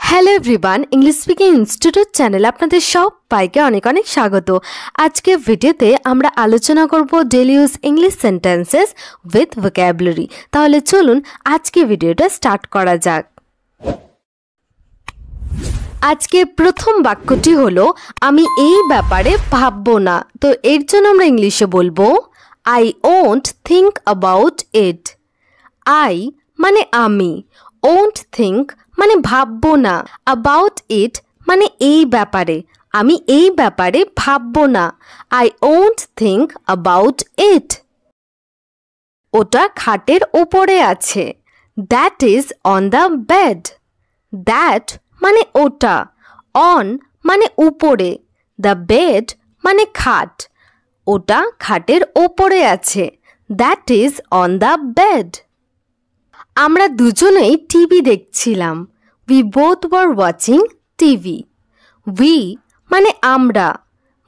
Hello everyone, English speaking institute চ্যানেলে আপনাদের সবাইকে অনেক অনেক স্বাগত। আজকে ভিডিওতে আমরা আলোচনা করব daily use English sentences with vocabulary. তাহলে চলুন আজকে ভিডিওটা স্টার্ট করা যাক। আজকে প্রথম বাক্যটি হলো আমি এই ব্যাপারে ভাববো না। তো এর জন্য আমরা ইংলিশে বলবো I won't think about it. I মানে আমি, ওন্ট থিঙ্ক মানে ভাববো না, অ্যাবাউট ইট মানে এই ব্যাপারে, আমি এই ব্যাপারে ভাববো না। I won't think about it. ওটা খাটের ওপরে আছে। That is on the bed. That মানে ওটা, অন মানে উপরে, দ্য বেড মানে খাট, ওটা খাটের ওপরে আছে। That is on the bed. আমরা দুজনেই টিভি দেখছিলাম। We both were watching TV. We মানে আমরা,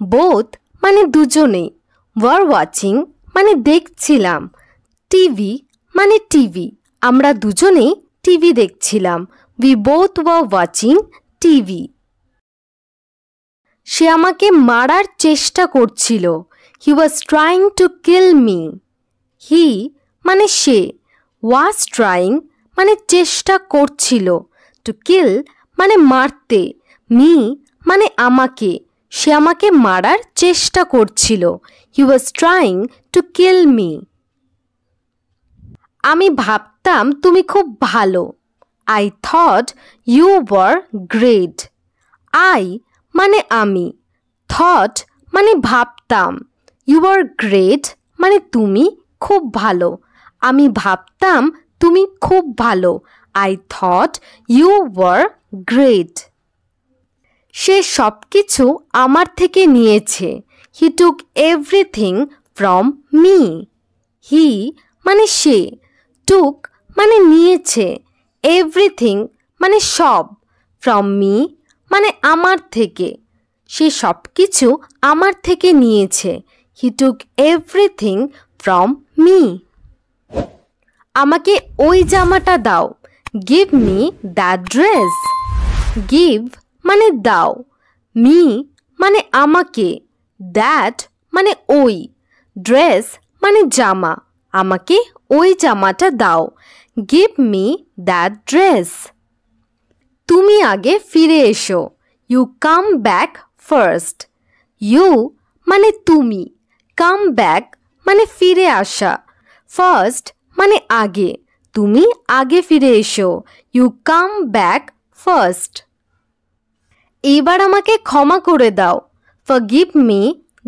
বোথ মানে দুজনেই, ওয়ার ওয়াচিং মানে দেখছিলাম, টিভি মানে টিভি, আমরা দুজনেই টিভি দেখছিলাম। We both were watching TV. সে আমাকে মারার চেষ্টা করছিল। He was trying to kill me. He মানে সে, ওয়াজ ট্রাইং মানে চেষ্টা করছিল, টু কিল মানে মারতে, মি মানে আমাকে, সে আমাকে মারার চেষ্টা করছিল। He was trying to kill me. আমি ভাবতাম তুমি খুব ভালো। I thought you were great. I মানে আমি, থট মানে ভাবতাম, ইউ আর গ্রেট মানে তুমি খুব ভালো, আমি ভাবতাম তুমি খুব ভালো। I thought you were great. সে সব কিছু আমার থেকে নিয়েছে। He took everything from me. He মানে সে, টুক মানে নিয়েছে, এভরিথিং মানে সব, ফ্রম মি মানে আমার থেকে, সে সব কিছু আমার থেকে নিয়েছে। He took everything from me. আমাকে ওই জামাটা দাও। Give me that dress. Give মানে দাও, মি মানে আমাকে, দ্যাট মানে ওই, ড্রেস মানে জামা, আমাকে ওই জামাটা দাও। Give me that dress. তুমি আগে ফিরে এসো। You come back first. You মানে তুমি, কাম ব্যাক মানে ফিরে আসা, ফার্স্ট মানে আগে, তুমি আগে ফিরে এসো। You come back first. এবার আমাকে ক্ষমা করে দাও। Forgive me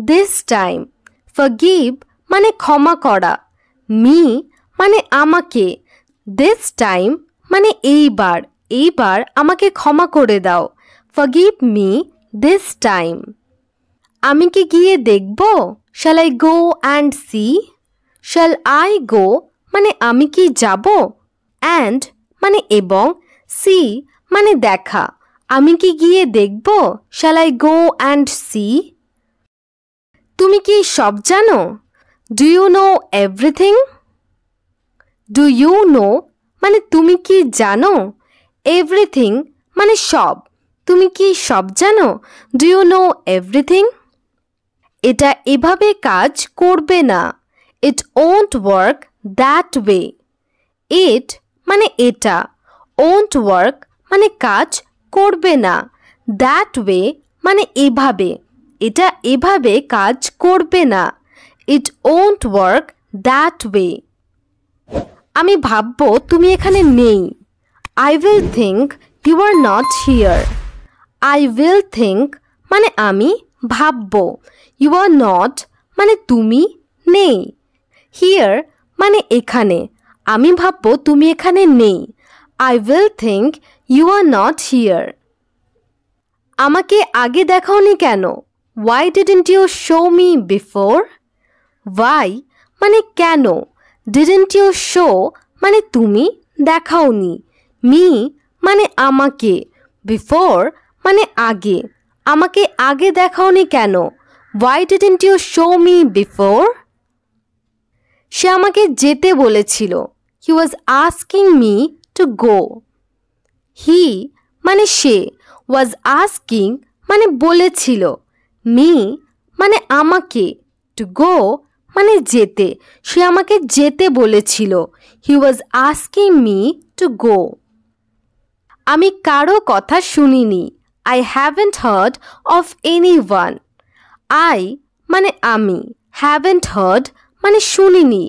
this time. Forgive মানে ক্ষমা করা, মি মানে আমাকে, দিস টাইম মানে এইবার, এইবার আমাকে ক্ষমা করে দাও। Forgive me this time. আমি কি গিয়ে দেখব? Shall I go and see? Shall I go মানে আমি কি যাব, অ্যান্ড মানে এবং, সি মানে দেখা, আমি কি গিয়ে দেখব? Shall I go and see? তুমি কি সব জানো? Do you know everything? Do you know মানে তুমি কি জানো, এভরিথিং মানে সব, তুমি কি সব জানো? Do you know everything? এটা এভাবে কাজ করবে না। It won't work that way. It মানে এটা, ওন্ট ওয়ার্ক মানে কাজ করবে না, দ্যাট ওয়ে মানে এভাবে, এটা এভাবে কাজ করবে না। It won't work that way. আমি ভাববো তুমি এখানে নেই। I will think you are not here. I will think মানে আমি ভাববো, ইউ আর নট মানে তুমি নেই, হিয়ার মানে এখানে, আমি ভাববো তুমি এখানে নেই। I will think you are not here. আমাকে আগে দেখাওনি কেন? Why didn't you show me before? Why মানে কেন, ডিডন্ট ইউ শো মানে তুমি দেখাওনি, মি মানে আমাকে, বিফোর মানে আগে, আমাকে আগে দেখাওনি কেন? Why didn't you show me before? সে আমাকে যেতে বলেছিল। He was asking me to go. He মানে সে, was asking মানে বলেছিল, me মানে আমাকে, to go মানে যেতে, সে আমাকে যেতে বলেছিল, he was asking me to go. আমি কারো কথা শুনিনি, I haven't heard of anyone. I মানে আমি, haven't heard মানে শুনিনি,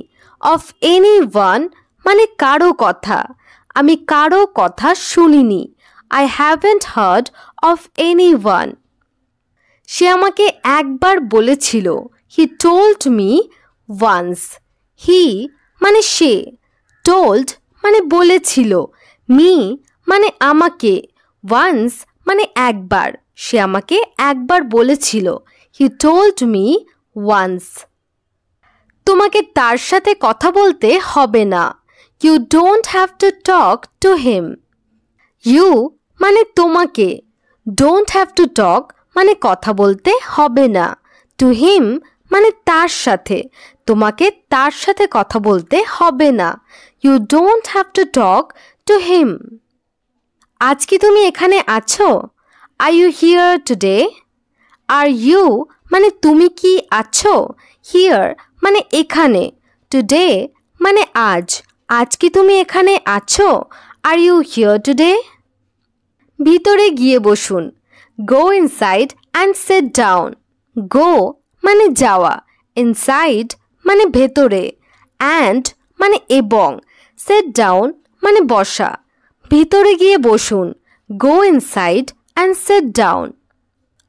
of anyone মানে কারো কথা, আমি কারো কথা শুনিনি, I haven't heard of anyone. সে আমাকে একবার বলেছিল, he told me once. he মানে সে, told মানে বলেছিল, me মানে আমাকে, once মানে একবার, সে আমাকে একবার বলেছিল, he told me once. তোমাকে তার সাথে কথা বলতে হবে না, you don't have to talk to him. you মানে তোমাকে, don't have to talk মানে কথা বলতে হবে না, to him মানে তার সাথে, তোমাকে তার সাথে কথা বলতে হবে না, you don't have to talk to him. আজ কি তুমি এখানে আছো? Are you here today? Are you মানে তুমি কি আছো? Here মানে এখানে, today মানে আজ, আজ কি তুমি এখানে আছো? Are you here today? ভিতরে গিয়ে বসুন, go inside and sit down. go মানে যাওয়া, inside মানে ভেতরে, and মানে এবং, sit down মানে বসা, ভিতরে গিয়ে বসুন, go inside and sit down.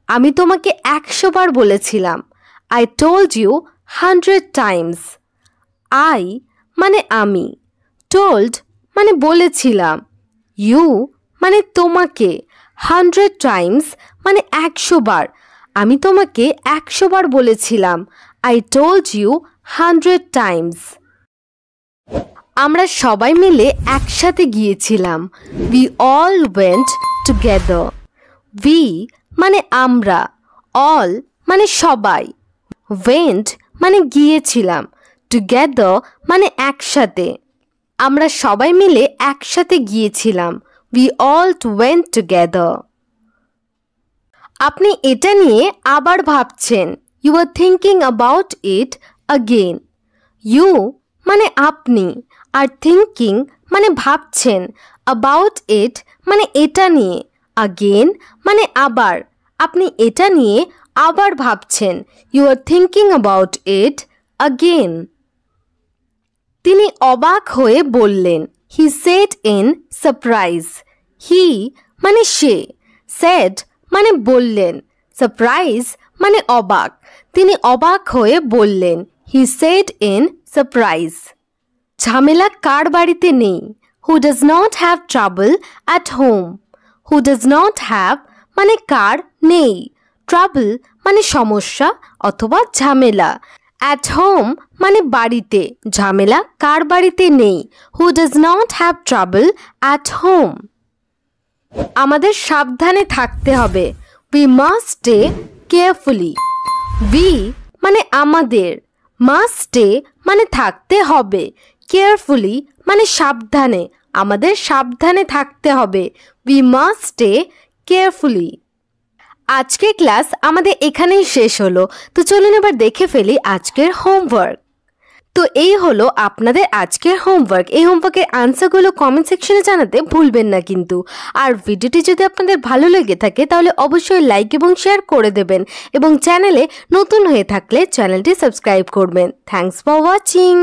আমি তোমাকে 100 বার বলেছিলাম, I told you 100 times. I মানে আমি, told মানে বলেছিলাম, you মানে তোমাকে, 100 times মানে 100 বার, আমি তোমাকে 100 বার বলেছিলাম, I told you 100 times. আমরা সবাই মিলে একসাথে গিয়েছিলাম, we all went together. we মানে আমরা, all মানে সবাই, went মানে গিয়েছিলাম, together মানে একসাথে, আমরা সবাই মিলে একসাথে গিয়েছিলাম, we all went together. আপনি এটা নিয়ে আবার ভাবছেন, you are thinking about it again. you মানে আপনি, আর thinking মানে ভাবছেন, about it মানে এটা নিয়ে, again মানে আবার, আপনি এটা নিয়ে আবার ভাবছেন, you are thinking about it again. তিনি অবাক হয়ে বললেন, he said in surprise. he মানে সে, said মানে বললেন, surprise মানে অবাক, তিনি অবাক হয়ে বললেন, he said in surprise. ঝামেলা কার বাড়িতে নেই? who does not have trouble at home. who does not have মানে কার নেই, trouble মানে সমস্যা অথবা ঝামেলা, at home মানে বাড়িতে, ঝামেলা কার বাড়িতে নেই, who does not have trouble at home. আমাদের সাবধানে থাকতে হবে, we must stay carefully. we মানে আমাদের, must stay মানে থাকতে হবে, carefully মানে সাবধানে, আমাদের সাবধানে থাকতে হবে, we must stay carefully. আজকের ক্লাস আমাদের এখানেই শেষ হলো, তো চলুন এবার দেখে ফেলি আজকের হোমওয়ার্ক। তো এই হলো আপনাদের আজকের হোমওয়ার্ক। এই হোমওয়ার্কের আনসারগুলো কমেন্ট সেকশনে জানাতে ভুলবেন না কিন্তু। আর ভিডিওটি যদি আপনাদের ভালো লেগে থাকে তাহলে অবশ্যই লাইক এবং শেয়ার করে দেবেন, এবং চ্যানেলে নতুন হয়ে থাকলে চ্যানেলটি সাবস্ক্রাইব করবেন। Thanks for watching.